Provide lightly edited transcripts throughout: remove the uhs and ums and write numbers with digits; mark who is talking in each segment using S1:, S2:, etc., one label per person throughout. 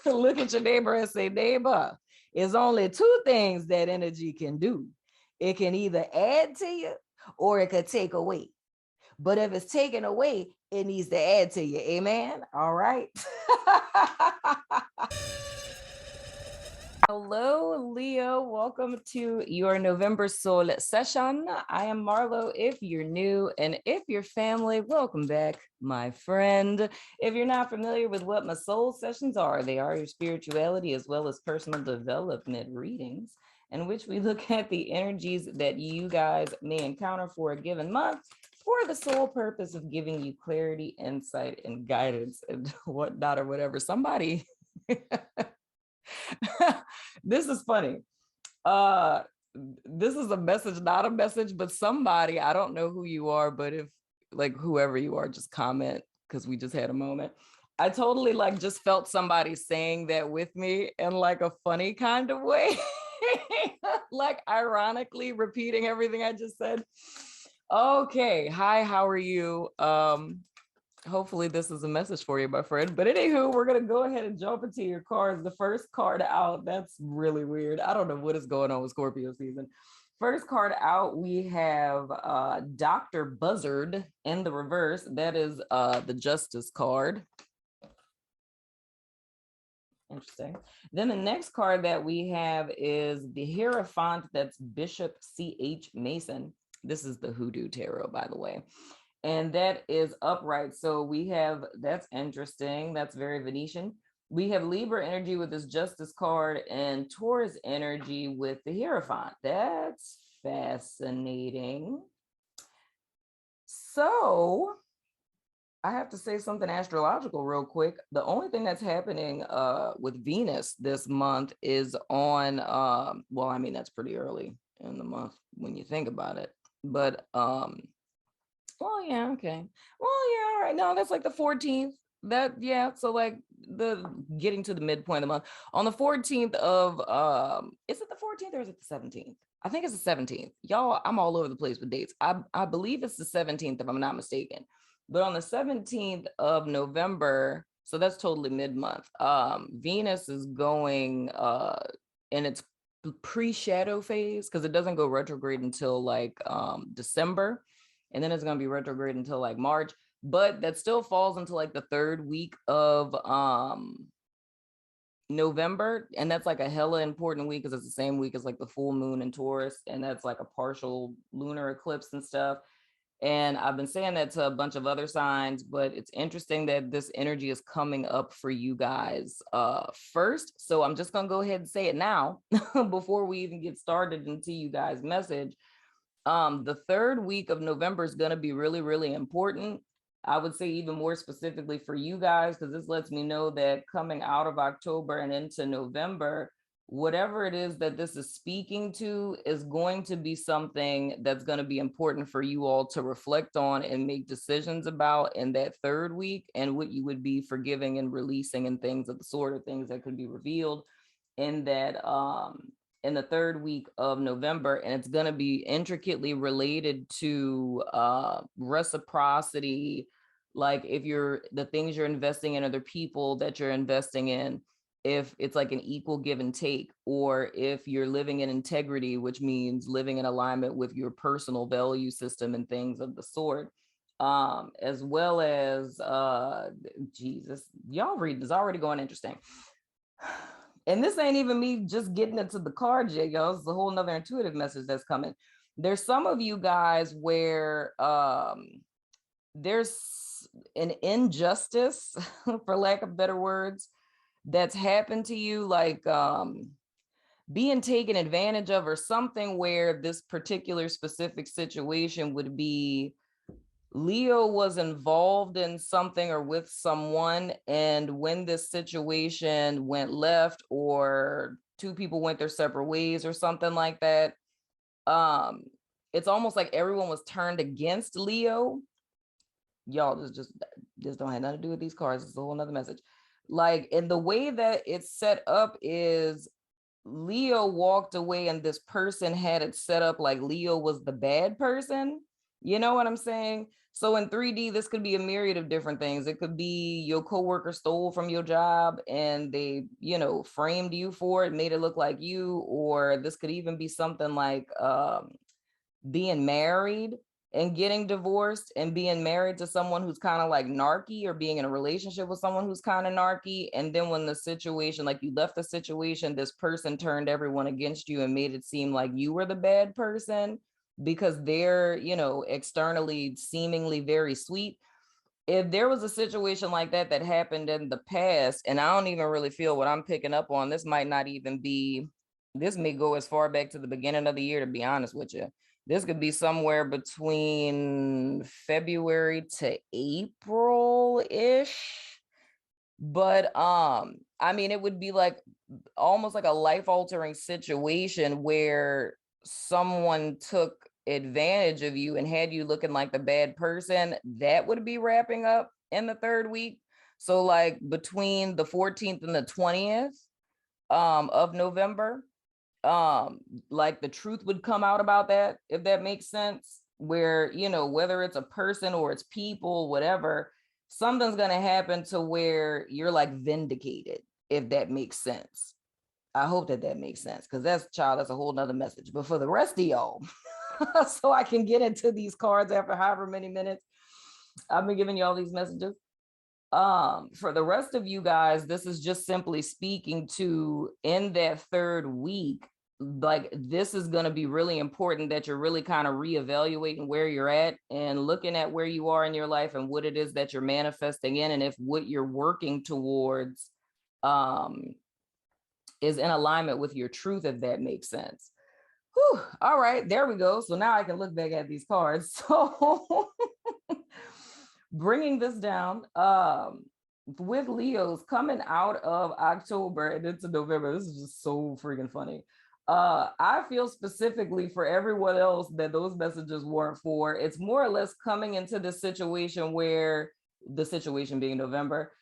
S1: Look at your neighbor and say, neighbor, it's only two things that energy can do. It can either add to you or it could take away. But if it's taken away, it needs to add to you. Amen. All right. Hello, Leo. Welcome to your November Soul session. I am Marlo. If you're new and if you're family, welcome back, my friend. If you're not familiar with what my soul sessions are, they are your spirituality as well as personal development readings, in which we look at the energies that you guys may encounter for a given month for the sole purpose of giving you clarity, insight, and guidance and whatnot or whatever. Somebody... This is funny. This is a message, not a message, but somebody, I don't know who you are, but if like whoever you are, just comment because we just had a moment. I totally like just felt somebody saying that with me in like a funny kind of way, like ironically repeating everything I just said. Okay, hi, how are you? Hopefully this is a message for you, my friend. But anywho, we're going to go ahead and jump into your cards. The first card out, that's really weird. I don't know what is going on with Scorpio season. First card out, we have Dr. Buzzard in the reverse. That is the Justice card. Interesting. Then the next card that we have is the Hierophant. That's Bishop C.H. Mason. This is the Hoodoo Tarot, by the way. And that is upright. So we have, that's interesting. That's very Venetian. We have Libra energy with this Justice card and Taurus energy with the Hierophant. That's fascinating. So I have to say something astrological real quick. The only thing that's happening with Venus this month is on, well, I mean, that's pretty early in the month when you think about it. But well, yeah, okay. Well, yeah, all right. No, that's like the 14th. That, yeah, so like the getting to the midpoint of the month. On the 14th of is it the 14th or is it the 17th? I think it's the 17th. Y'all, I'm all over the place with dates. I believe it's the 17th, if I'm not mistaken. But on the 17th of November, so that's totally mid-month, Venus is going in its pre-shadow phase, because it doesn't go retrograde until like December. And then it's going to be retrograde until like March, but that still falls into like the third week of November. And that's like a hella important week because it's the same week as like the full moon in Taurus. And that's like a partial lunar eclipse and stuff. And I've been saying that to a bunch of other signs, but it's interesting that this energy is coming up for you guys first. So I'm just going to go ahead and say it now before we even get started into you guys' message. The third week of November is going to be really, really important. I would say even more specifically for you guys, because this lets me know that coming out of October and into November, whatever it is that this is speaking to is going to be something that's going to be important for you all to reflect on and make decisions about in that third week, and what you would be forgiving and releasing and things of the sort of things that could be revealed in that in the third week of November. And it's going to be intricately related to reciprocity. Like if you're, the things you're investing in, other people that you're investing in, if it's like an equal give and take, or if you're living in integrity, which means living in alignment with your personal value system and things of the sort. As well as, Jesus, y'all read this, already going interesting. And this ain't even me just getting into the card yet, y'all. It's a whole nother intuitive message that's coming. There's some of you guys where there's an injustice, for lack of better words, that's happened to you, like being taken advantage of or something, where this particular specific situation would be Leo was involved in something or with someone, and when this situation went left, or two people went their separate ways or something like that, it's almost like everyone was turned against Leo. Y'all, this don't have nothing to do with these cards. It's a whole nother message. Like, and the way that it's set up is Leo walked away and this person had it set up like Leo was the bad person. You know what I'm saying? So in 3D, this could be a myriad of different things. It could be your coworker stole from your job and they, framed you for it, made it look like you. Or this could even be something like being married and getting divorced and being married to someone who's kind of like narky, or being in a relationship with someone who's kind of narky. And then when the situation, like you left the situation, this person turned everyone against you and made it seem like you were the bad person because they're, externally seemingly very sweet. If there was a situation like that that happened in the past, and I don't even really feel what I'm picking up on, this may go as far back to the beginning of the year, to be honest with you. This could be somewhere between February to April-ish. But it would be like almost like a life-altering situation where someone took advantage of you and had you looking like the bad person. That would be wrapping up in the third week. So like between the 14th and the 20th of November, like the truth would come out about that, if that makes sense, where, whether it's a person or it's people, whatever, something's going to happen to where you're like vindicated, if that makes sense. I hope that makes sense, because that's a whole nother message. But for the rest of y'all, so I can get into these cards after however many minutes I've been giving you all these messages. For the rest of you guys, this is just simply speaking to, in that third week, like this is going to be really important that you're really kind of reevaluating where you're at and looking at where you are in your life and what it is that you're manifesting in, and if what you're working towards is in alignment with your truth, if that makes sense. Whew. All right, there we go. So now I can look back at these cards. So bringing this down, with Leos coming out of October and into November, this is just so freaking funny. I feel specifically for everyone else that those messages weren't for. It's more or less coming into the situation where, the situation being November,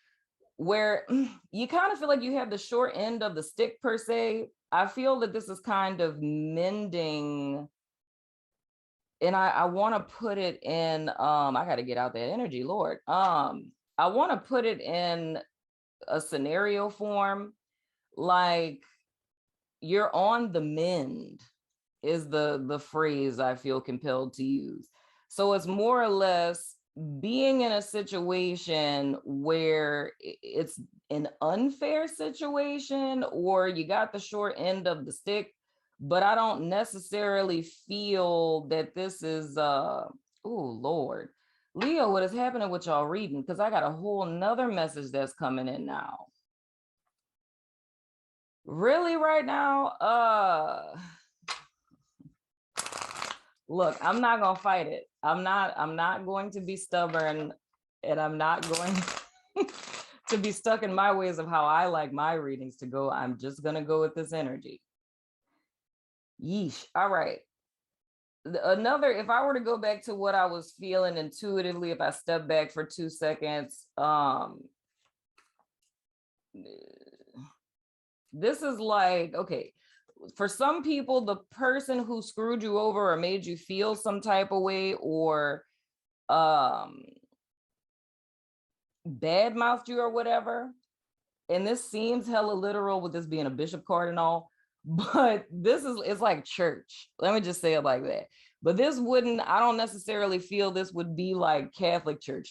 S1: where you kind of feel like you have the short end of the stick per se. I feel that this is kind of mending, and I want to put it in, I got to get out that energy, Lord. I want to put it in a scenario form, like you're on the mend is the phrase I feel compelled to use. So it's more or less being in a situation where it's an unfair situation, or you got the short end of the stick, but I don't necessarily feel that this is oh Lord. Leo, what is happening with y'all reading? Because I got a whole nother message that's coming in now. Really right now? Look, I'm not gonna fight it. I'm not going to be stubborn, and I'm not going to be stuck in my ways of how I like my readings to go. I'm just gonna go with this energy. Yeesh. All right. Another, if I were to go back to what I was feeling intuitively, if I step back for 2 seconds, this is like, okay, for some people, the person who screwed you over or made you feel some type of way, or badmouthed you or whatever, and this seems hella literal with this being a bishop card and all, but it's like church. Let me just say it like that. But I don't necessarily feel this would be like Catholic church.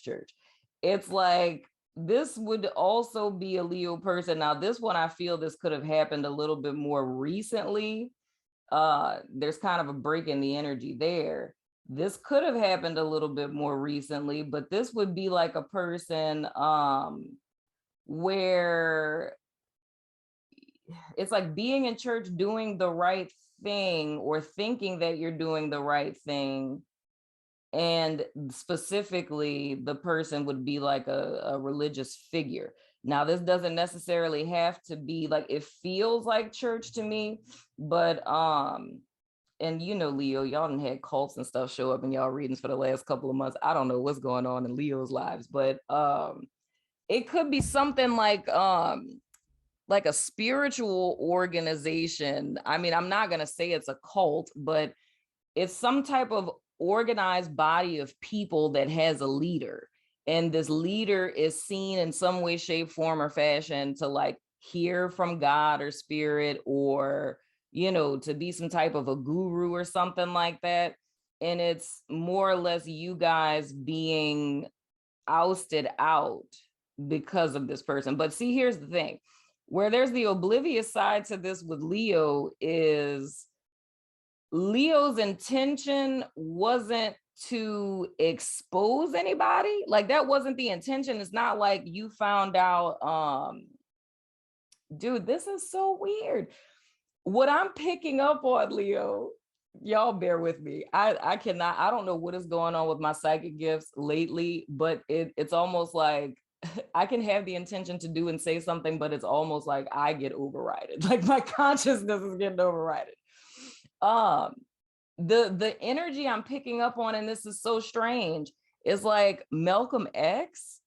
S1: It's like, this would also be a Leo person. Now, this one, I feel this could have happened a little bit more recently. There's kind of a break in the energy there. This could have happened a little bit more recently, but this would be like a person where it's like being in church, doing the right thing, or thinking that you're doing the right thing. And specifically, the person would be like a religious figure. Now, this doesn't necessarily have to be like, it feels like church to me, but and Leo, y'all done had cults and stuff show up in y'all readings for the last couple of months. I don't know what's going on in Leo's lives, but it could be something like a spiritual organization. I mean, I'm not gonna say it's a cult, but it's some type of organized body of people that has a leader. And this leader is seen in some way, shape, form, or fashion to like hear from God or spirit, or, you know, to be some type of a guru or something like that. And it's more or less you guys being ousted out because of this person. But see, here's the thing, where there's the oblivious side to this with Leo is Leo's intention wasn't to expose anybody. Like that wasn't the intention. It's not like you found out, dude, this is so weird. What I'm picking up on, Leo, y'all bear with me. I cannot, I don't know what is going on with my psychic gifts lately, but it's almost like I can have the intention to do and say something, but it's almost like I get overridden. Like my consciousness is getting overridden. The energy I'm picking up on, and this is so strange, is like Malcolm X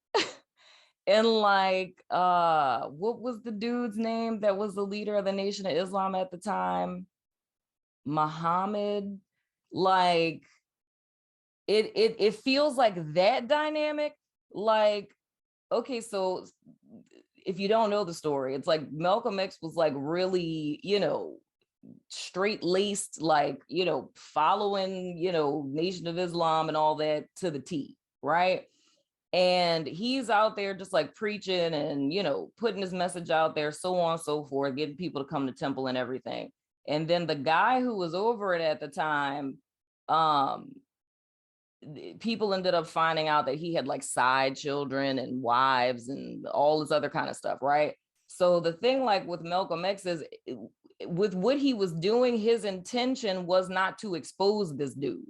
S1: and like what was the dude's name that was the leader of the Nation of Islam at the time? Muhammad. Like it feels like that dynamic. Like, okay, so if you don't know the story, it's like Malcolm X was like really, you know, straight-laced, like, you know, following, you know, Nation of Islam and all that to the T, right? And he's out there just like preaching and, you know, putting his message out there, so on and so forth, getting people to come to temple and everything. And then the guy who was over it at the time, people ended up finding out that he had like side children and wives and all this other kind of stuff, right? So the thing like with Malcolm X is, with what he was doing, his intention was not to expose this dude.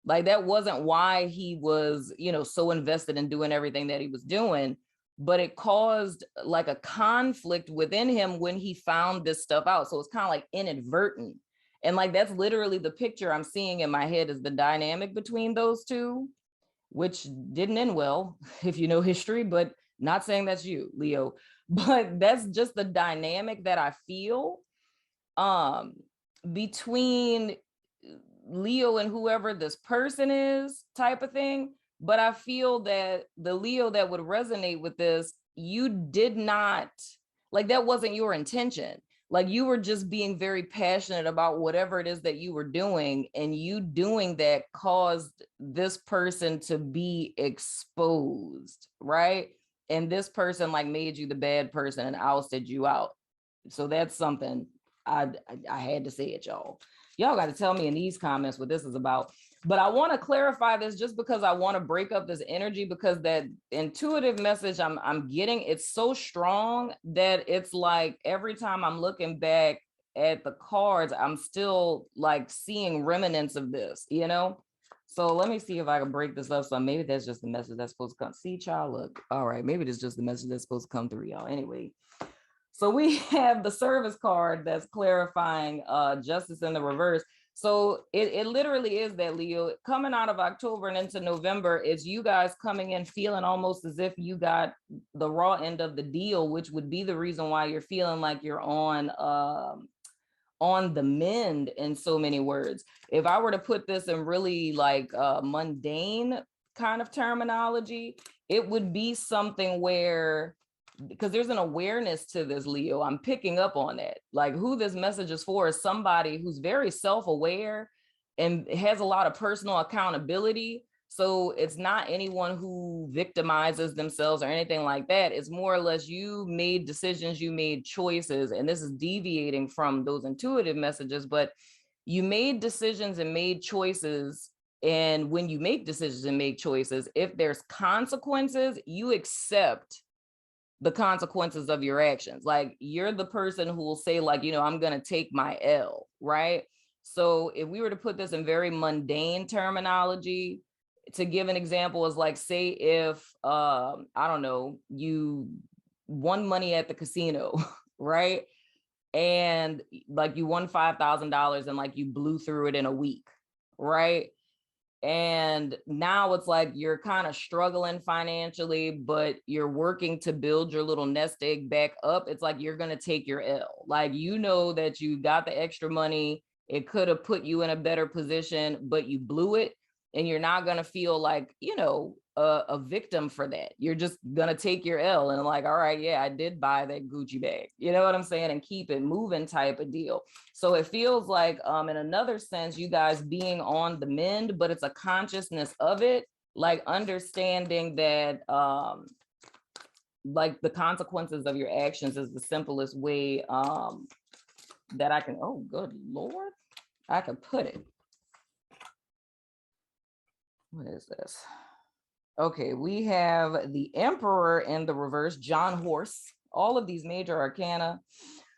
S1: Like that wasn't why he was, you know, so invested in doing everything that he was doing, but it caused like a conflict within him when he found this stuff out. So it's kind of like inadvertent. And like, that's literally the picture I'm seeing in my head, is the dynamic between those two, which didn't end well, if you know history, but not saying that's you, Leo, but that's just the dynamic that I feel between Leo and whoever this person is, type of thing. But I feel that the Leo that would resonate with this, you did not, like, that wasn't your intention. Like, you were just being very passionate about whatever it is that you were doing, and you doing that caused this person to be exposed, right? And this person like made you the bad person and ousted you out. So that's something I had to say it, y'all. Y'all got to tell me in these comments what this is about. But I want to clarify this just because I want to break up this energy, because that intuitive message I'm getting, it's so strong that it's like every time I'm looking back at the cards, I'm still like seeing remnants of this, you know? So let me see if I can break this up. So maybe that's just the message that's supposed to come. See, y'all, look. All right, maybe it's just the message that's supposed to come through, y'all. Anyway. So we have the service card that's clarifying justice in the reverse. So it literally is that, Leo, coming out of October and into November, it's you guys coming in feeling almost as if you got the raw end of the deal, which would be the reason why you're feeling like you're on the mend, in so many words. If I were to put this in really like mundane kind of terminology, it would be something where, because there's an awareness to this, Leo, I'm picking up on that. Like, who this message is for is somebody who's very self-aware and has a lot of personal accountability. So it's not anyone who victimizes themselves or anything like that. It's more or less you made decisions, you made choices, and this is deviating from those intuitive messages, but you made decisions and made choices. And when you make decisions and make choices, if there's consequences, you accept the consequences of your actions. Like, you're the person who will say, like, you know, I'm going to take my L, right? So if we were to put this in very mundane terminology, to give an example, is like, say if, I don't know, you won money at the casino, right? And like you won $5,000 and like you blew through it in a week, right? And now it's like you're kind of struggling financially, but you're working to build your little nest egg back up. It's like you're going to take your L. Like, you know that you got the extra money. It could have put you in a better position, but you blew it. and you're not going to feel like, you know, a victim for that. You're just going to take your L and like, all right, yeah, I did buy that Gucci bag. You know what I'm saying? And keep it moving type of deal. So it feels like, in another sense, you guys being on the mend, but it's a consciousness of it, like understanding that, like the consequences of your actions is the simplest way that I can, oh, good Lord, I could put it. What is this? Okay, we have the Emperor in the reverse, John Horse, all of these major arcana.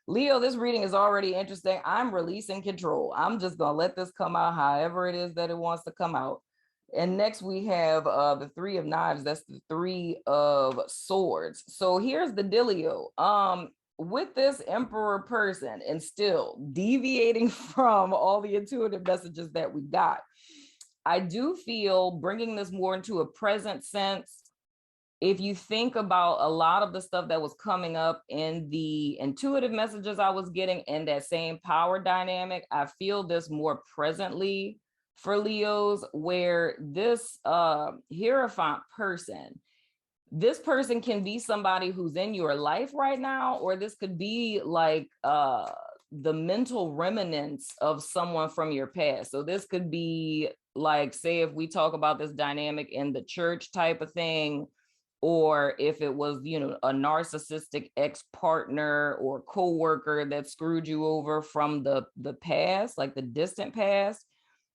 S1: Leo, this reading is already interesting. I'm releasing control. I'm just going to let this come out however it is that it wants to come out. And next we have the Three of Knives. That's the Three of Swords. So here's the dealio. With this Emperor person, and still deviating from all the intuitive messages that we got, I do feel, bringing this more into a present sense, if you think about a lot of the stuff that was coming up in the intuitive messages I was getting and that same power dynamic, I feel this more presently for Leos, where this Hierophant person, this person can be somebody who's in your life right now, or this could be like the mental remnants of someone from your past. So this could be like, say, if we talk about this dynamic in the church type of thing, or if it was, you know, a narcissistic ex-partner or co-worker that screwed you over from the past, like the distant past.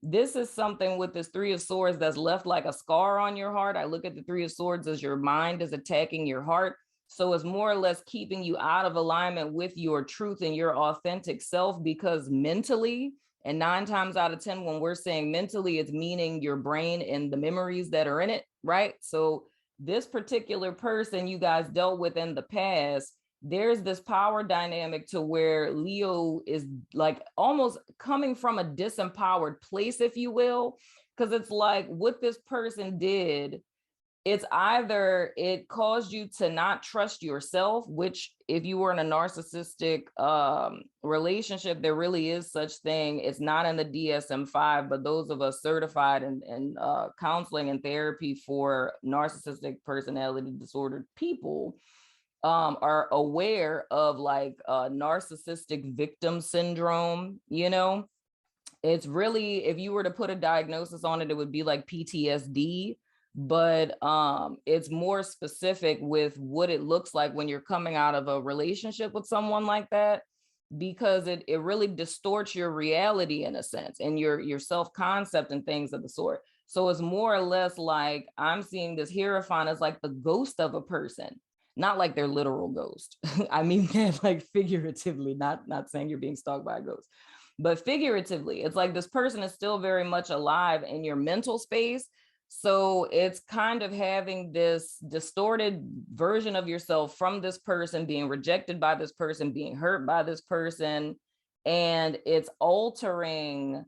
S1: This is something with this Three of Swords that's left like a scar on your heart. I look at the Three of Swords as your mind is attacking your heart. So it's more or less keeping you out of alignment with your truth and your authentic self, because mentally, and 9 times out of 10, when we're saying mentally, it's meaning your brain and the memories that are in it, right? So this particular person you guys dealt with in the past, there's this power dynamic to where Leo is like almost coming from a disempowered place, if you will, because it's like what this person did, it's either it caused you to not trust yourself, which if you were in a narcissistic relationship, there really is such thing. It's not in the DSM-5, but those of us certified in counseling and therapy for narcissistic personality disordered people are aware of like narcissistic victim syndrome. You know, it's really, if you were to put a diagnosis on it, it would be like PTSD. But it's more specific with what it looks like when you're coming out of a relationship with someone like that, because it really distorts your reality in a sense, and your self-concept and things of the sort. So it's more or less like I'm seeing this Hierophant as like the ghost of a person, not like their literal ghost. I mean that like figuratively, not saying you're being stalked by a ghost, but figuratively. It's like this person is still very much alive in your mental space. So it's kind of having this distorted version of yourself from this person, being rejected by this person, being hurt by this person. And it's altering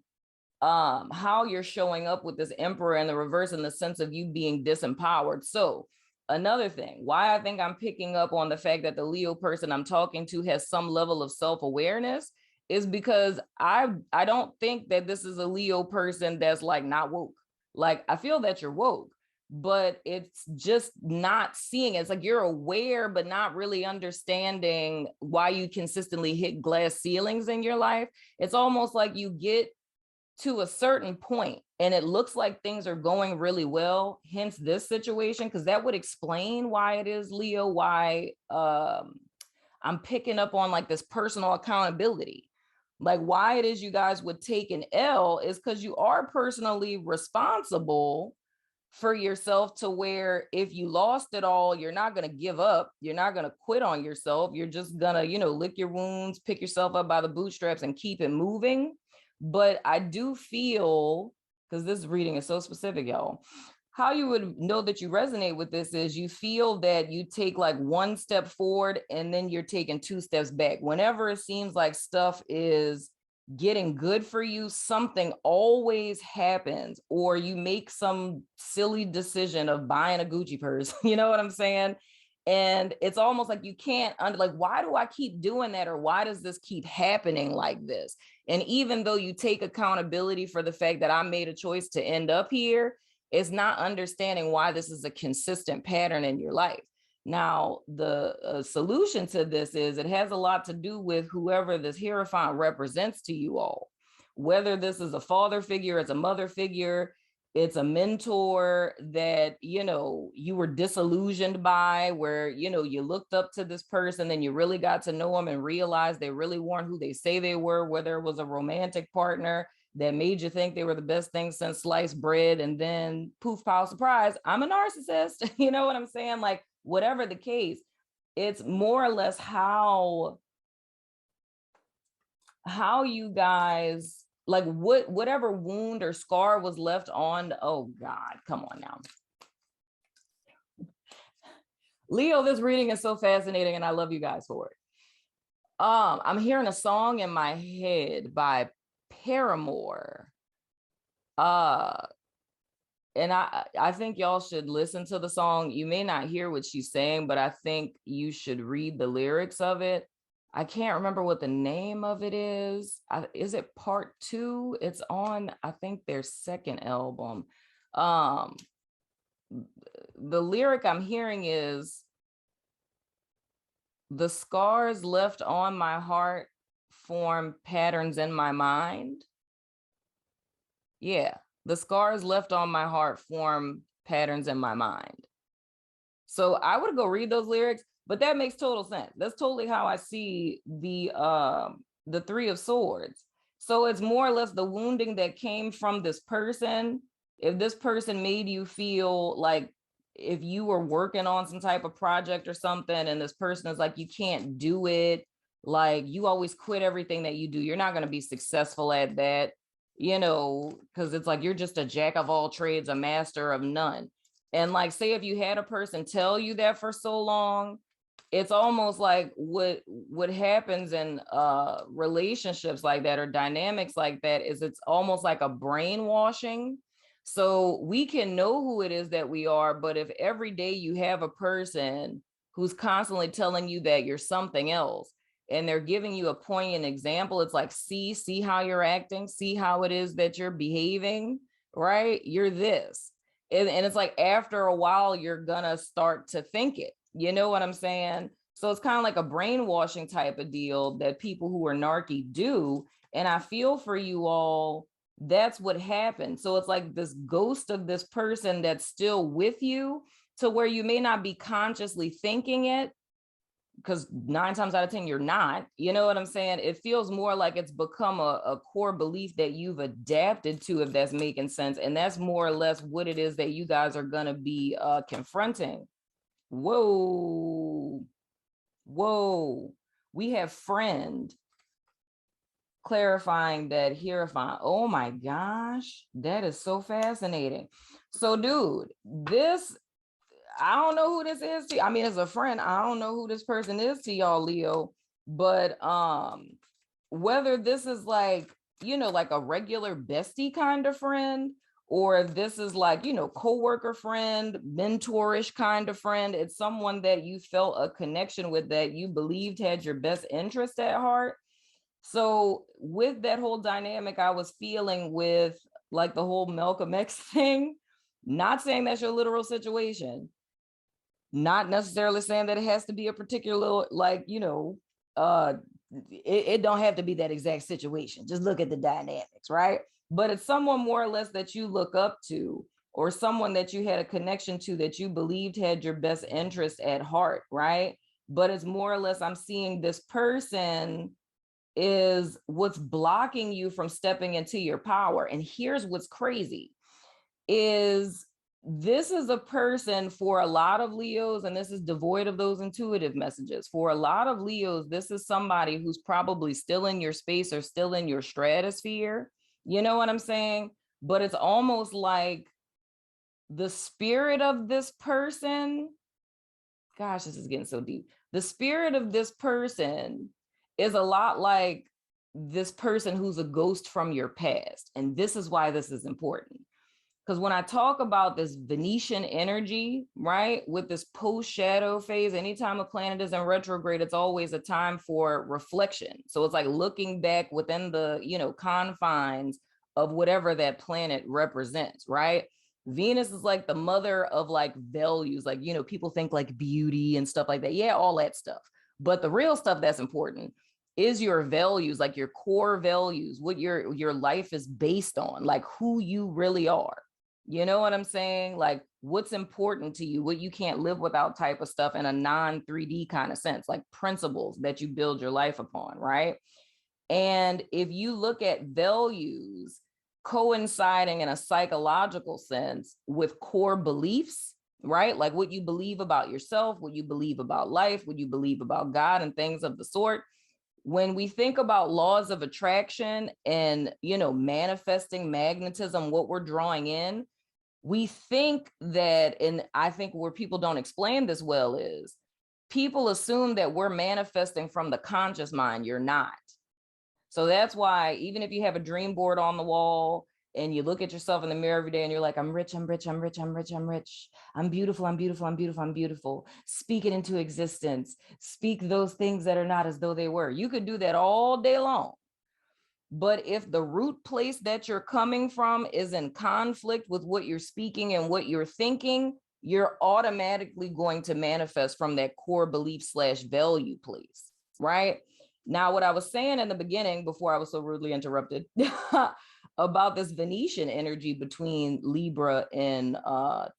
S1: how you're showing up with this Emperor in the reverse, in the sense of you being disempowered. So another thing, why I think I'm picking up on the fact that the Leo person I'm talking to has some level of self-awareness is because I don't think that this is a Leo person that's like not woke. Like, I feel that you're woke, but it's just not seeing it. It's like you're aware, but not really understanding why you consistently hit glass ceilings in your life. It's almost like you get to a certain point and it looks like things are going really well, hence this situation, because that would explain why it is, Leo, why I'm picking up on like this personal accountability. Like why it is you guys would take an L is because you are personally responsible for yourself, to where if you lost it all, you're not going to give up. You're not going to quit on yourself. You're just going to, you know, lick your wounds, pick yourself up by the bootstraps and keep it moving. But I do feel, because this reading is so specific, y'all, how you would know that you resonate with this is you feel that you take like one step forward and then you're taking 2 steps back. Whenever it seems like stuff is getting good for you, something always happens, or you make some silly decision of buying a Gucci purse. You know what I'm saying? And it's almost like you can't like, why do I keep doing that? Or why does this keep happening like this? And even though you take accountability for the fact that I made a choice to end up here, it's not understanding why this is a consistent pattern in your life. Now, the solution to this is it has a lot to do with whoever this Hierophant represents to you all. Whether this is a father figure, it's a mother figure, it's a mentor that, you know, you were disillusioned by, where, you know, you looked up to this person and you really got to know them and realized they really weren't who they say they were, whether it was a romantic partner that made you think they were the best thing since sliced bread, and then poof, pow, surprise, I'm a narcissist. You know what I'm saying? Like, whatever the case, it's more or less how you guys, like, whatever wound or scar was left on. Oh God, come on now. Leo, this reading is so fascinating and I love you guys for it. I'm hearing a song in my head by Paramore. And I think y'all should listen to the song. You may not hear what she's saying, but I think you should read the lyrics of it. I can't remember what the name of it is. Is it part 2? It's on, I think, their second album. The lyric I'm hearing is, the scars left on my heart form patterns in my mind. Yeah, the scars left on my heart form patterns in my mind. So I would go read those lyrics. But that makes total sense. That's totally how I see the 3 of Swords. So it's more or less the wounding that came from this person. If this person made you feel like, if you were working on some type of project or something, and this person is like, you can't do it, like, you always quit everything that you do, you're not going to be successful at that, you know, because it's like, you're just a jack of all trades, a master of none. And like, say if you had a person tell you that for so long, it's almost like what happens in relationships like that, or dynamics like that, is it's almost like a brainwashing. So we can know who it is that we are, but if every day you have a person who's constantly telling you that you're something else, and they're giving you a poignant example, it's like, see how you're acting, see how it is that you're behaving, right? You're this. And it's like, after a while, you're gonna start to think it. You know what I'm saying? So it's kind of like a brainwashing type of deal that people who are narky do. And I feel for you all, that's what happened. So it's like this ghost of this person that's still with you, to where you may not be consciously thinking it, because 9 times out of 10, you're not. You know what I'm saying? It feels more like it's become a core belief that you've adapted to, if that's making sense. And that's more or less what it is that you guys are going to be confronting. Whoa. We have friend clarifying that Hierophant. Oh my gosh, that is so fascinating. So dude, this, I don't know who this is to you. I mean, as a friend, I don't know who this person is to y'all, Leo, but whether this is like, you know, like a regular bestie kind of friend, or if this is like, you know, coworker friend, mentorish kind of friend, it's someone that you felt a connection with, that you believed had your best interest at heart. So with that whole dynamic, I was feeling with like the whole Malcolm X thing, not saying that's your literal situation, not necessarily saying that it has to be a particular, like, you know, it don't have to be that exact situation. Just look at the dynamics, right? But it's someone more or less that you look up to, or someone that you had a connection to, that you believed had your best interest at heart, right? But it's more or less, I'm seeing this person is what's blocking you from stepping into your power. And here's what's crazy is, this is a person for a lot of Leos, and this is devoid of those intuitive messages. For a lot of Leos, this is somebody who's probably still in your space or still in your stratosphere. You know what I'm saying? But it's almost like the spirit of this person, gosh, this is getting so deep. The spirit of this person is a lot like this person who's a ghost from your past. And this is why this is important. Because when I talk about this Venetian energy, right, with this post-shadow phase, anytime a planet is in retrograde, it's always a time for reflection. So it's like looking back within the, confines of whatever that planet represents, right? Venus is like the mother of like values, like, people think like beauty and stuff like that. Yeah, all that stuff. But the real stuff that's important is your values, like your core values, what your life is based on, like who you really are. You know what I'm saying? Like what's important to you, what you can't live without type of stuff in a non 3D kind of sense, like principles that you build your life upon, right? And if you look at values coinciding in a psychological sense with core beliefs, right? Like what you believe about yourself, what you believe about life, what you believe about God and things of the sort. When we think about laws of attraction and, manifesting magnetism, what we're drawing in, we think that, and I think where people don't explain this well is people assume that we're manifesting from the conscious mind. You're not. So that's why even if you have a dream board on the wall and you look at yourself in the mirror every day and you're like, I'm rich, I'm rich, I'm rich, I'm rich, I'm rich. I'm beautiful, I'm beautiful, I'm beautiful, I'm beautiful. Speak it into existence. Speak those things that are not as though they were. You could do that all day long. But if the root place that you're coming from is in conflict with what you're speaking and what you're thinking, you're automatically going to manifest from that core belief / value place, right? Now, what I was saying in the beginning, before I was so rudely interrupted, about this Venetian energy between Libra and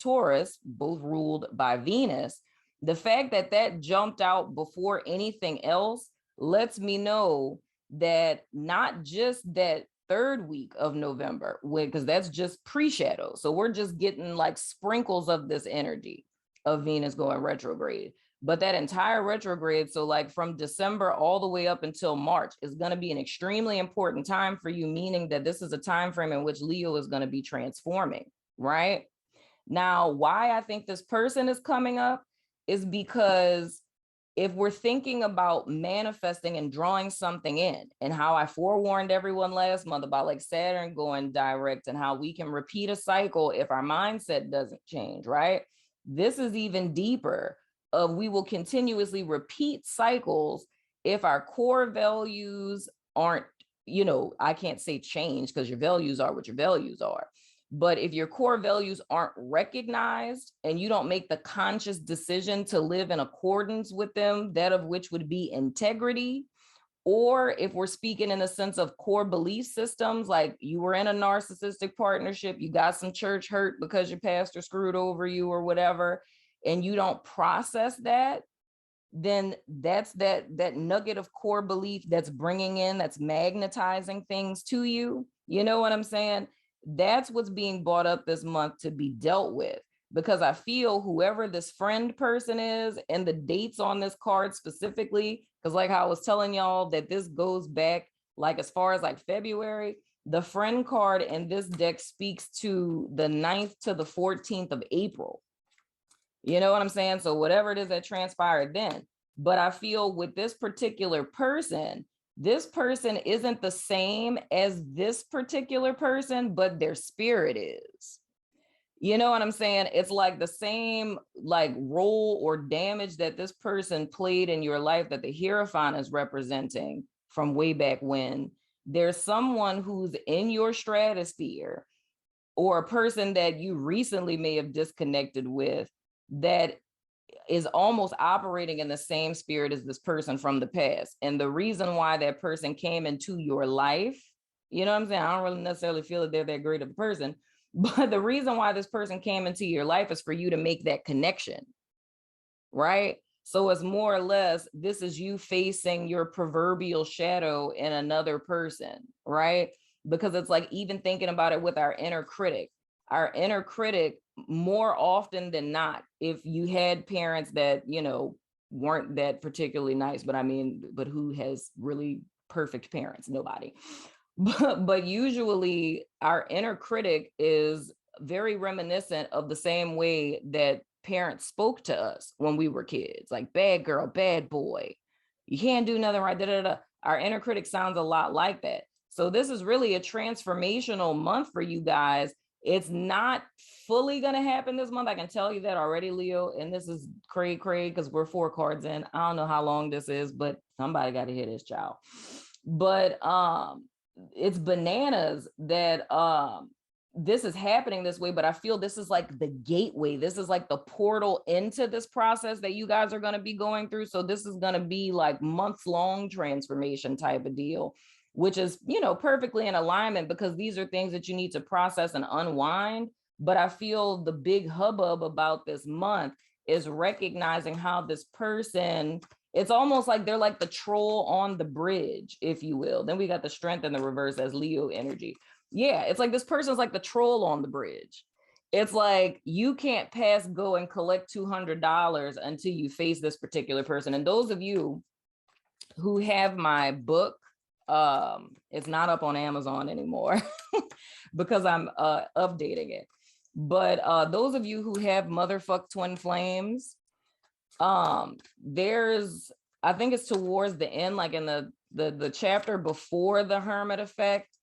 S1: Taurus, both ruled by Venus, the fact that that jumped out before anything else lets me know that not just that third week of November, because that's just pre-shadow. So we're just getting like sprinkles of this energy of Venus going retrograde. But that entire retrograde, so like from December all the way up until March, is going to be an extremely important time for you, meaning that this is a time frame in which Leo is going to be transforming, right? Now, why I think this person is coming up is because if we're thinking about manifesting and drawing something in, and how I forewarned everyone last month about like Saturn going direct and how we can repeat a cycle if our mindset doesn't change, right? This is even deeper of we will continuously repeat cycles if our core values aren't, I can't say change because your values are what your values are. But if your core values aren't recognized and you don't make the conscious decision to live in accordance with them, that of which would be integrity, or if we're speaking in a sense of core belief systems, like you were in a narcissistic partnership, you got some church hurt because your pastor screwed over you or whatever, and you don't process that, then that's that nugget of core belief that's bringing in, that's magnetizing things to you. You know what I'm saying? That's what's being brought up this month to be dealt with, because I feel whoever this friend person is, and the dates on this card specifically, because like how I was telling y'all that this goes back like as far as like February, the friend card in this deck speaks to the 9th to the 14th of April. You know what I'm saying? So whatever it is that transpired then. But I feel with this particular person isn't the same as this particular person, but their spirit is. You know what I'm saying? It's like the same like role or damage that this person played in your life that the Hierophant is representing from way back when. There's someone who's in your stratosphere, or a person that you recently may have disconnected with, that is almost operating in the same spirit as this person from the past. And the reason why that person came into your life, you know what I'm saying? I don't really necessarily feel that they're that great of a person, but the reason why this person came into your life is for you to make that connection, right? So it's more or less, this is you facing your proverbial shadow in another person, right? Because it's like, even thinking about it with our inner critic, more often than not, if you had parents that, weren't that particularly nice, but who has really perfect parents? Nobody. But usually our inner critic is very reminiscent of the same way that parents spoke to us when we were kids, like bad girl, bad boy, you can't do nothing right, da, da, da. Our inner critic sounds a lot like that. So this is really a transformational month for you guys It's not fully going to happen this month. I can tell you that already, Leo. And this is cray because we're 4 cards in. I don't know how long this is, but somebody got to hit this, child. But it's bananas that this is happening this way, but I feel this is like the gateway. This is like the portal into this process that you guys are going to be going through. So this is going to be like months long transformation type of deal, which is, you know, perfectly in alignment, because these are things that you need to process and unwind. But I feel the big hubbub about this month is recognizing how this person, it's almost like they're like the troll on the bridge, if you will. Then we got the Strength in the reverse as Leo energy. Yeah, it's like this person's like the troll on the bridge. It's like you can't pass go and collect $200 until you face this particular person. And those of you who have my book, it's not up on Amazon anymore because I'm updating it. But those of you who have Motherfuck Twin Flames, there's, I think it's towards the end, like in the chapter before the Hermit effect.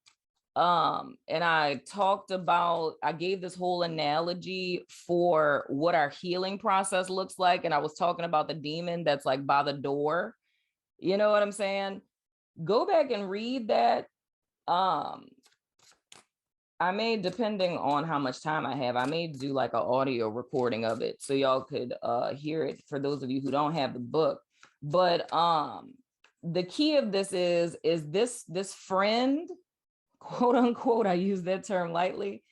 S1: And I talked about, I gave this whole analogy for what our healing process looks like. And I was talking about the demon that's like by the door. You know what I'm saying? Go back and read that. I may, depending on how much time I have, I may do like an audio recording of it so y'all could hear it for those of you who don't have the book. But the key of this is this friend, quote unquote, I use that term lightly,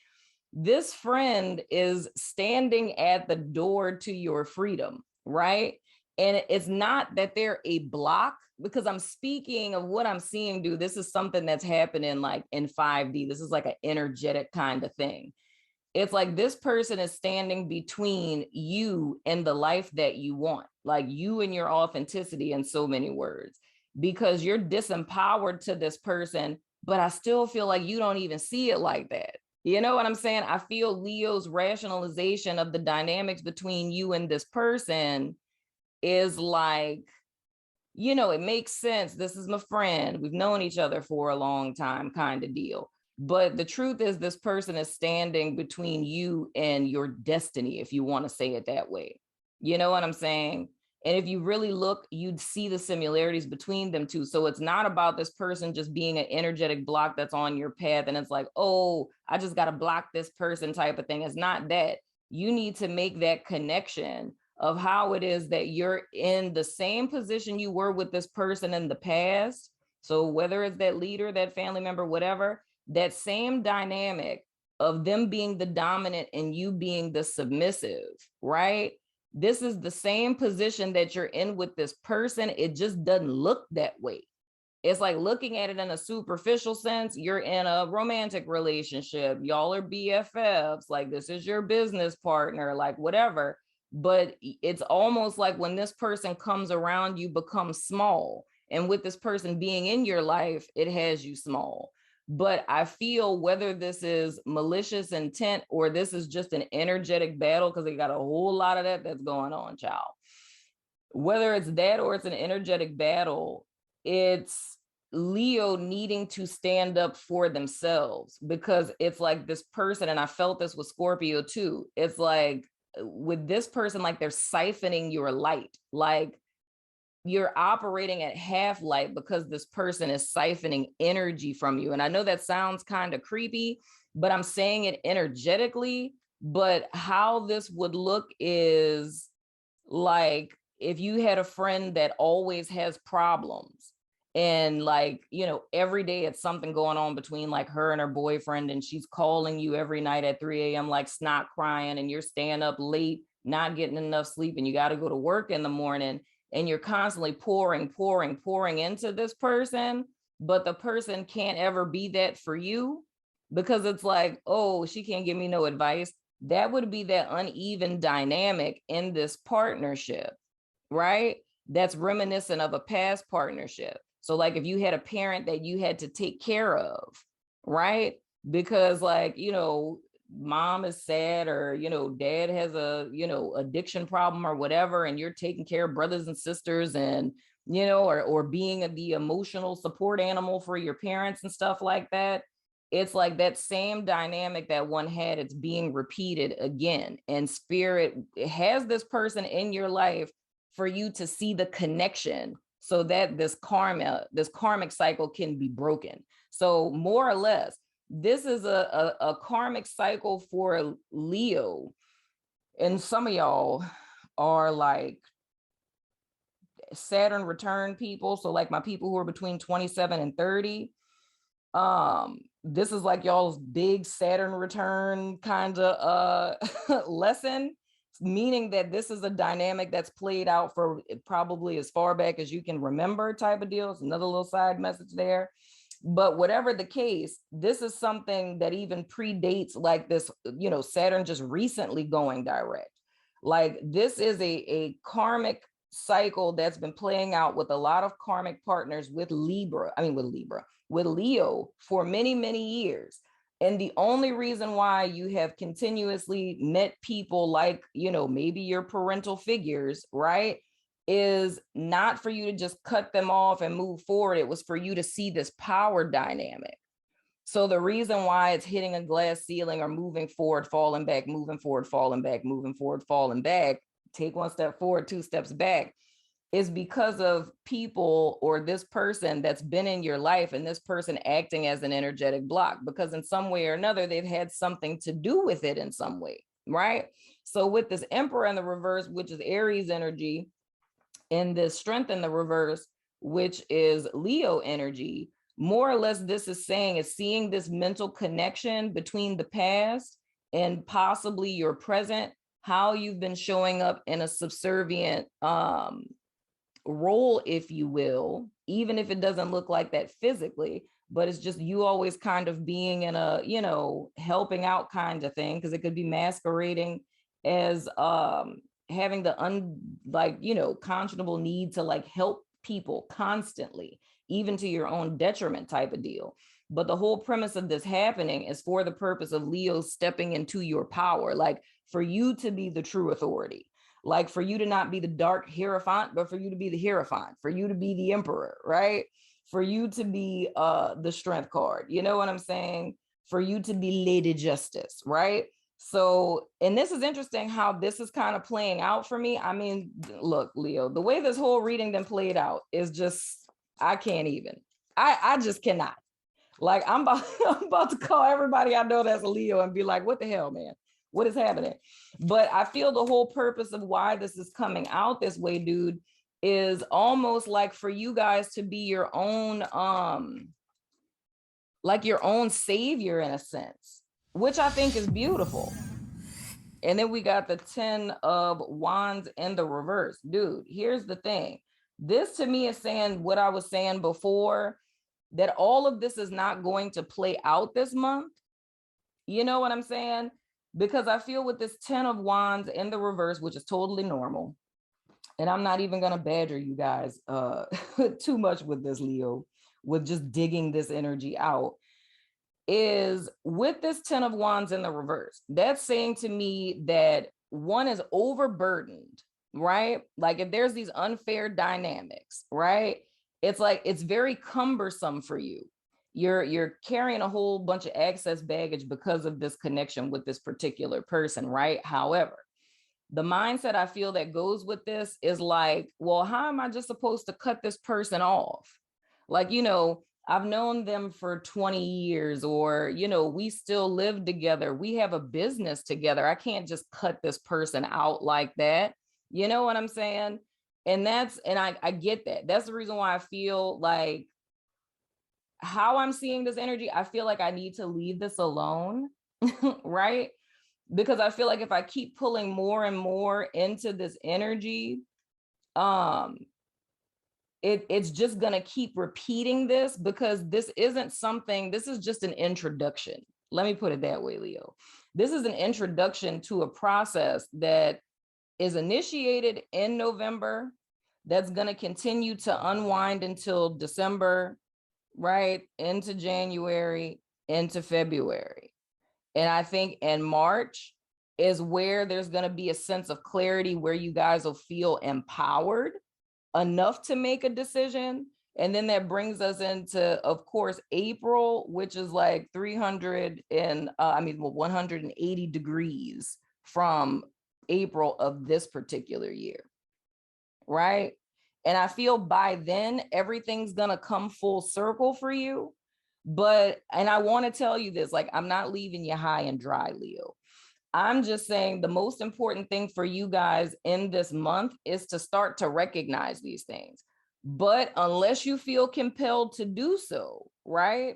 S1: this friend is standing at the door to your freedom, right? And it's not that they're a block, because I'm speaking of what I'm seeing, dude. This is something that's happening like in 5D. This is like an energetic kind of thing. It's like this person is standing between you and the life that you want, like you and your authenticity, in so many words, because you're disempowered to this person, but I still feel like you don't even see it like that. You know what I'm saying? I feel Leo's rationalization of the dynamics between you and this person is like, you know, it makes sense. This is my friend. We've known each other for a long time kind of deal. But the truth is this person is standing between you and your destiny, if you want to say it that way. You know what I'm saying? And if you really look, you'd see the similarities between them two. So it's not about this person just being an energetic block that's on your path. And it's like, oh, I just got to block this person type of thing. It's not that. You need to make that connection of how it is that you're in the same position you were with this person in the past. So whether it's that leader, that family member, whatever, that same dynamic of them being the dominant and you being the submissive, right? This is the same position that you're in with this person. It just doesn't look that way. It's like looking at it in a superficial sense. You're in a romantic relationship. Y'all are BFFs. Like this is your business partner, like whatever. But it's almost like when this person comes around, you become small. And with this person being in your life, it has you small. But I feel whether this is malicious intent or this is just an energetic battle, because they got a whole lot of that's going on, child. Whether it's that or it's an energetic battle, it's Leo needing to stand up for themselves, because it's like this person, and I felt this with Scorpio too. It's like with this person, like they're siphoning your light. Like you're operating at half light because this person is siphoning energy from you. And I know that sounds kind of creepy, but I'm saying it energetically. But how this would look is like if you had a friend that always has problems, and like, you know, every day it's something going on between like her and her boyfriend, and she's calling you every night at 3 a.m. like snot crying, and you're staying up late, not getting enough sleep, and you got to go to work in the morning, and you're constantly pouring into this person, but the person can't ever be that for you because it's like, oh, she can't give me no advice. That would be that uneven dynamic in this partnership, right? That's reminiscent of a past partnership. So like if you had a parent that you had to take care of, right? Because like, you know, mom is sad, or, you know, dad has a, you know, addiction problem or whatever, and you're taking care of brothers and sisters, and, you know, or being the emotional support animal for your parents and stuff like that. it's like that same dynamic that one had, it's being repeated again. And spirit has this person in your life for you to see the connection so that this karmic cycle can be broken. So more or less, this is a karmic cycle for Leo. And some of y'all are like Saturn return people. So like my people who are between 27 and 30, this is like y'all's big Saturn return kind of lesson, meaning that this is a dynamic that's played out for probably as far back as you can remember type of deal. It's another little side message there. But whatever the case, this is something that even predates like this, you know, Saturn just recently going direct. Like this is a karmic cycle that's been playing out with a lot of karmic partners with with Leo for many, many years. And the only reason why you have continuously met people like, you know, maybe your parental figures, right, is not for you to just cut them off and move forward. It was for you to see this power dynamic. So the reason why it's hitting a glass ceiling or moving forward, falling back, moving forward, falling back, moving forward, falling back, take one step forward, two steps back, is because of people or this person that's been in your life and this person acting as an energetic block, because in some way or another, they've had something to do with it in some way, right? So with this Emperor in the reverse, which is Aries energy, and this Strength in the reverse, which is Leo energy, more or less this is saying is seeing this mental connection between the past and possibly your present, how you've been showing up in a subservient role, if you will, even if it doesn't look like that physically, but it's just you always kind of being in a, you know, helping out kind of thing, because it could be masquerading as having the conscionable need to like help people constantly, even to your own detriment type of deal. But the whole premise of this happening is for the purpose of Leo stepping into your power, like for you to be the true authority, like for you to not be the dark Hierophant, but for you to be the Hierophant, for you to be the Emperor, right? For you to be the Strength card, you know what I'm saying? For you to be Lady Justice, right? So, and this is interesting how this is kind of playing out for me. I mean, look, Leo, the way this whole reading then played out is just, I can't even. I just cannot. Like, I'm about to call everybody I know that's a Leo and be like, what the hell, man? What is happening? But I feel the whole purpose of why this is coming out this way, dude, is almost like for you guys to be your own, like your own savior in a sense, which I think is beautiful. And then we got the 10 of Wands in the reverse. Dude, here's the thing. This to me is saying what I was saying before, that all of this is not going to play out this month. You know what I'm saying? Because I feel with this 10 of Wands in the reverse, which is totally normal, and I'm not even going to badger you guys too much with this, Leo, with just digging this energy out, is with this 10 of Wands in the reverse, that's saying to me that one is overburdened, right? Like if there's these unfair dynamics, right? It's like, it's very cumbersome for you. You're carrying a whole bunch of excess baggage because of this connection with this particular person, right? However, the mindset I feel that goes with this is like, well, how am I just supposed to cut this person off? Like, you know, I've known them for 20 years, or, you know, we still live together. We have a business together. I can't just cut this person out like that. You know what I'm saying? And I get that. That's the reason why I feel like how I'm seeing this energy, I feel like I need to leave this alone, right? Because I feel like if I keep pulling more and more into this energy, it's just going to keep repeating this, because this isn't something, this is just an introduction. Let me put it that way, Leo. This is an introduction to a process that is initiated in November, that's going to continue to unwind until December, right? Into January, into February. And I think in March is where there's going to be a sense of clarity, where you guys will feel empowered enough to make a decision. And then that brings us into, of course, April, which is like 180 degrees from April of this particular year, right? And I feel by then everything's gonna come full circle for you. And I want to tell you this, like, I'm not leaving you high and dry, Leo. I'm just saying the most important thing for you guys in this month is to start to recognize these things. But unless you feel compelled to do so, right?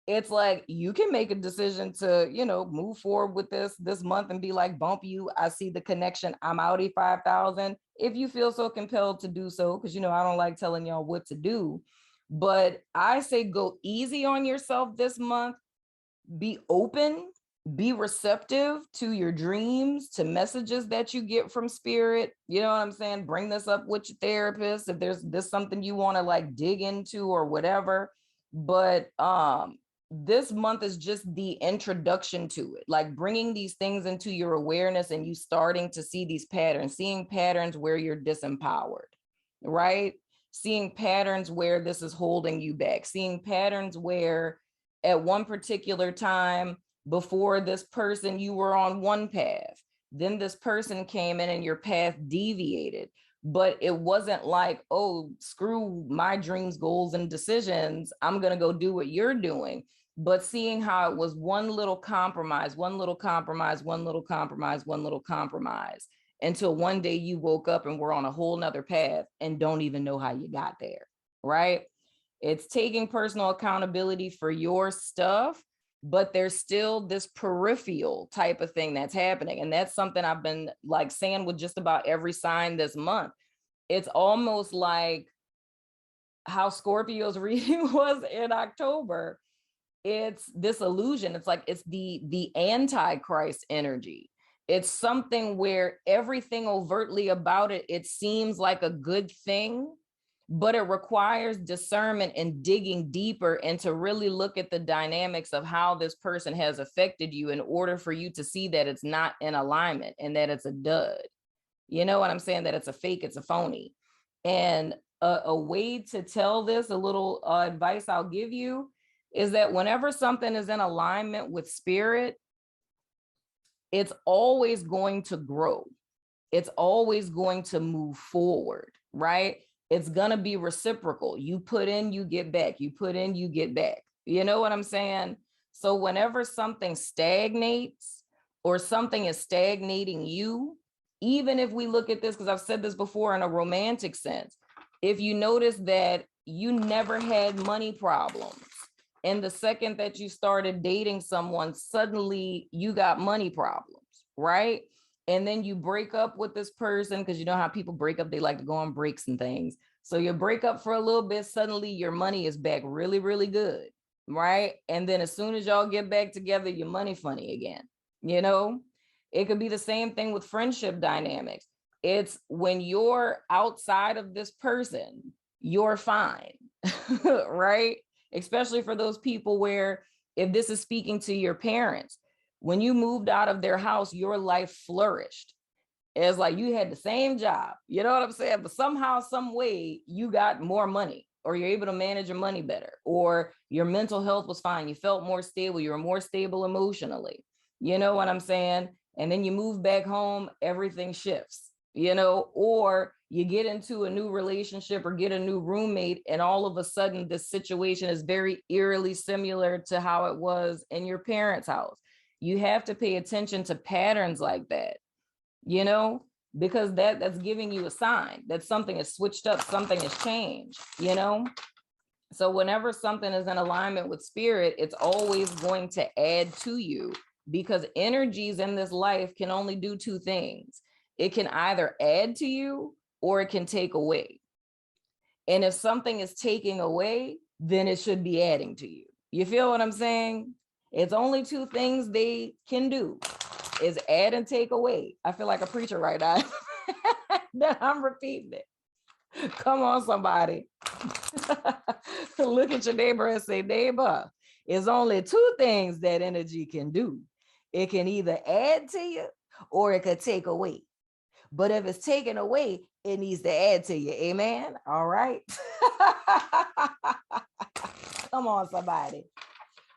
S1: It's like you can make a decision to, move forward with this month and be like, bump you. I see the connection. I'm out 5,000. If you feel so compelled to do so, because, I don't like telling y'all what to do. But I say go easy on yourself this month. Be open, be receptive to your dreams, to messages that you get from spirit. You know what I'm saying? Bring this up with your therapist if there's this something you want to like dig into or whatever. But this month is just the introduction to it, like bringing these things into your awareness and you starting to see these patterns, seeing patterns where you're disempowered, right? Seeing patterns where this is holding you back, seeing patterns where at one particular time before this person, you were on one path. Then this person came in and your path deviated. But it wasn't like, oh, screw my dreams, goals, and decisions. I'm going to go do what you're doing. But seeing how it was one little compromise, one little compromise, one little compromise, one little compromise, until one day you woke up and were on a whole nother path and don't even know how you got there, right? It's taking personal accountability for your stuff, but there's still this peripheral type of thing that's happening. And that's something I've been like saying with just about every sign this month. It's almost like how Scorpio's reading was in October. It's this illusion. It's like, it's the Antichrist energy. It's something where everything overtly about it, it seems like a good thing, but it requires discernment and digging deeper and to really look at the dynamics of how this person has affected you in order for you to see that it's not in alignment and that it's a dud. You know what I'm saying? That it's a fake, it's a phony. And a way to tell this, a little advice I'll give you, is that whenever something is in alignment with spirit, it's always going to grow. It's always going to move forward, right? It's going to be reciprocal. You put in, you get back. You put in, you get back. You know what I'm saying? So whenever something stagnates or something is stagnating you, even if we look at this, because I've said this before in a romantic sense, if you notice that you never had money problems, and the second that you started dating someone, suddenly you got money problems, right? And then you break up with this person, because you know how people break up, they like to go on breaks and things. So you break up for a little bit, suddenly your money is back really, really good, right? And then as soon as y'all get back together, your money funny again, you know? It could be the same thing with friendship dynamics. It's when you're outside of this person, you're fine, right? Especially for those people where, if this is speaking to your parents, when you moved out of their house, your life flourished. It's like you had the same job, you know what I'm saying? But somehow, some way, you got more money, or you're able to manage your money better, or your mental health was fine. You felt more stable. You were more stable emotionally. You know what I'm saying? And then you move back home, everything shifts, you know, or you get into a new relationship or get a new roommate, and all of a sudden this situation is very eerily similar to how it was in your parents' house. You have to pay attention to patterns like that, you know, because that's giving you a sign that something is switched up, something has changed, you know. So whenever something is in alignment with spirit, it's always going to add to you, because energies in this life can only do two things. It can either add to you or it can take away. And if something is taking away, then it should be adding to you. You feel what I'm saying? It's only two things they can do, is add and take away. I feel like a preacher right now that I'm repeating it. Come on, somebody. Look at your neighbor and say, neighbor, it's only two things that energy can do. It can either add to you or it could take away. But if it's taken away, it needs to add to you. Amen. All right. Come on, somebody.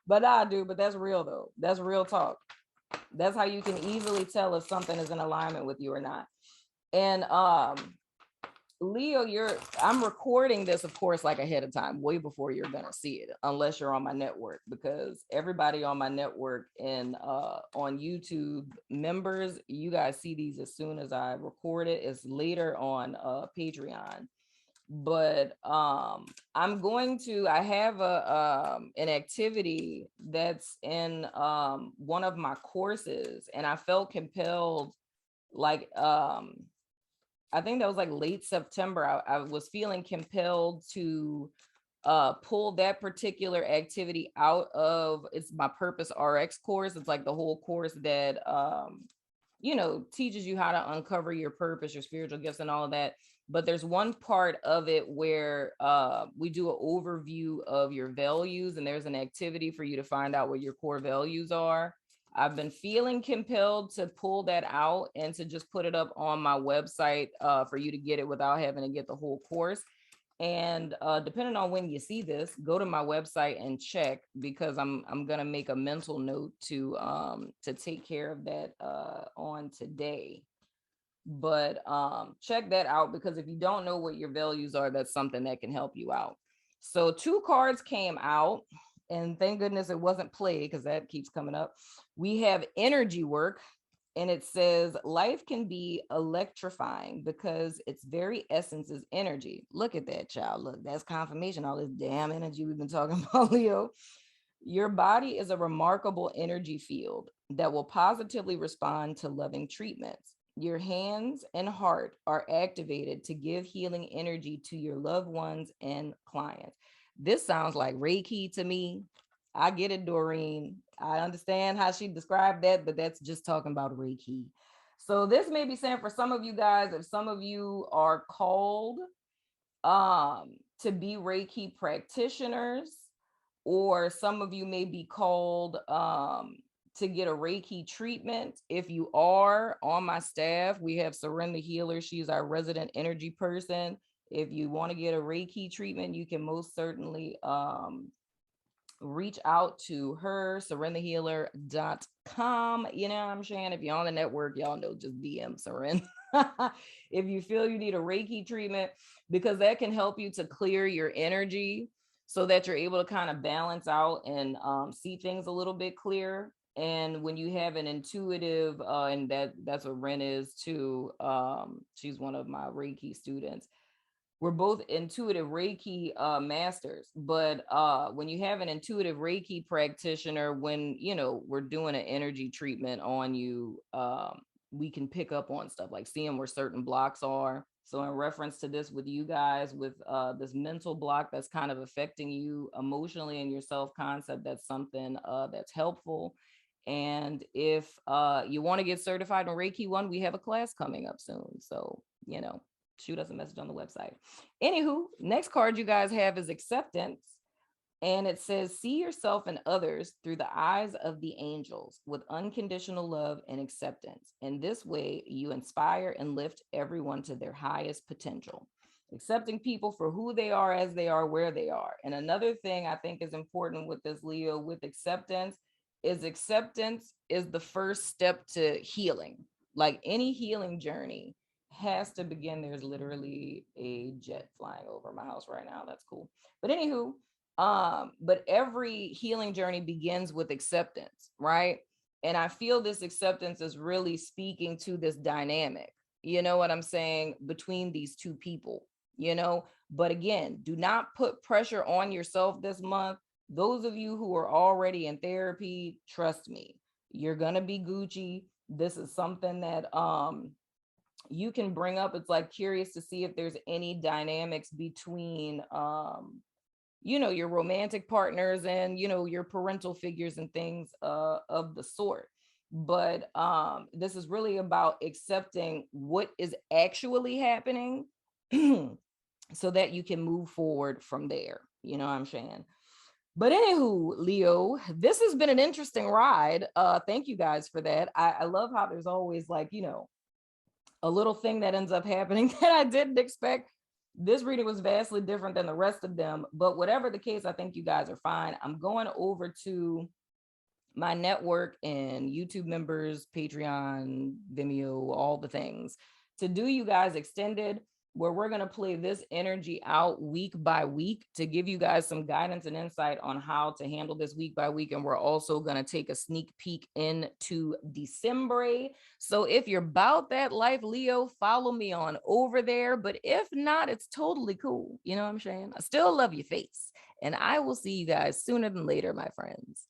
S1: But but that's real though. That's real talk. That's how you can easily tell if something is in alignment with you or not. And Leo, I'm recording this, of course, like ahead of time, way before you're gonna see it, unless you're on my network, because everybody on my network and on YouTube members, you guys see these as soon as I record it. It's later on Patreon. But I have an activity that's in one of my courses, and I felt compelled, like I think that was like late September. I was feeling compelled to pull that particular activity out of, it's my Purpose RX course. It's like the whole course that teaches you how to uncover your purpose, your spiritual gifts, and all of that. But there's one part of it where we do an overview of your values, and there's an activity for you to find out what your core values are. I've been feeling compelled to pull that out and to just put it up on my website for you to get it without having to get the whole course. And depending on when you see this, go to my website and check, because I'm gonna make a mental note to take care of that on today. But check that out, because if you don't know what your values are, that's something that can help you out. So 2 cards came out, and thank goodness it wasn't play, because that keeps coming up. We have energy work, and it says life can be electrifying because its very essence is energy. Look at that, child. Look, that's confirmation. All this damn energy we've been talking about, Leo. Your body is a remarkable energy field that will positively respond to loving treatments. Your hands and heart are activated to give healing energy to your loved ones and clients. This sounds like Reiki to me. I get it, Doreen. I understand how she described that, but that's just talking about Reiki. So this may be saying for some of you guys, if some of you are called to be Reiki practitioners, or some of you may be called to get a Reiki treatment. If you are on my staff, we have Surrender Healer. She's our resident energy person. If you want to get a Reiki treatment, you can most certainly reach out to her, surrenderhealer.com. You know what I'm saying? If you're on the network, y'all know, just DM Surrender. If you feel you need a Reiki treatment, because that can help you to clear your energy so that you're able to kind of balance out and see things a little bit clearer. And when you have an intuitive, and that's what Ren is too. She's one of my Reiki students. We're both intuitive Reiki masters, but when you have an intuitive Reiki practitioner, when we're doing an energy treatment on you, we can pick up on stuff like seeing where certain blocks are. So in reference to this with you guys, with this mental block that's kind of affecting you emotionally and your self-concept, that's something that's helpful. And if you want to get certified in Reiki 1, we have a class coming up soon. So, shoot us a message on the website. Anywho, next card you guys have is acceptance. And it says, see yourself and others through the eyes of the angels with unconditional love and acceptance. In this way, you inspire and lift everyone to their highest potential, accepting people for who they are, as they are, where they are. And another thing I think is important with this, Leo, with acceptance is the first step to healing. Like any healing journey has to begin. There's literally a jet flying over my house right now. That's cool. But anywho, but every healing journey begins with acceptance, right? And I feel this acceptance is really speaking to this dynamic, you know what I'm saying, between these two people, but again, do not put pressure on yourself this month. Those of you who are already in therapy, trust me, you're gonna be Gucci. This is something that you can bring up. It's like curious to see if there's any dynamics between your romantic partners and your parental figures and things of the sort. But this is really about accepting what is actually happening so that you can move forward from there. You know what I'm saying? But anywho, Leo, this has been an interesting ride. Thank you guys for that. I love how there's always like, a little thing that ends up happening that I didn't expect. This reading was vastly different than the rest of them, but whatever the case, I think you guys are fine. I'm going over to my network and YouTube members, Patreon, Vimeo, all the things to do you guys extended, where we're going to play this energy out week by week to give you guys some guidance and insight on how to handle this week by week. And we're also going to take a sneak peek into December. So if you're about that life, Leo, follow me on over there. But if not, it's totally cool. You know what I'm saying? I still love your face. And I will see you guys sooner than later, my friends.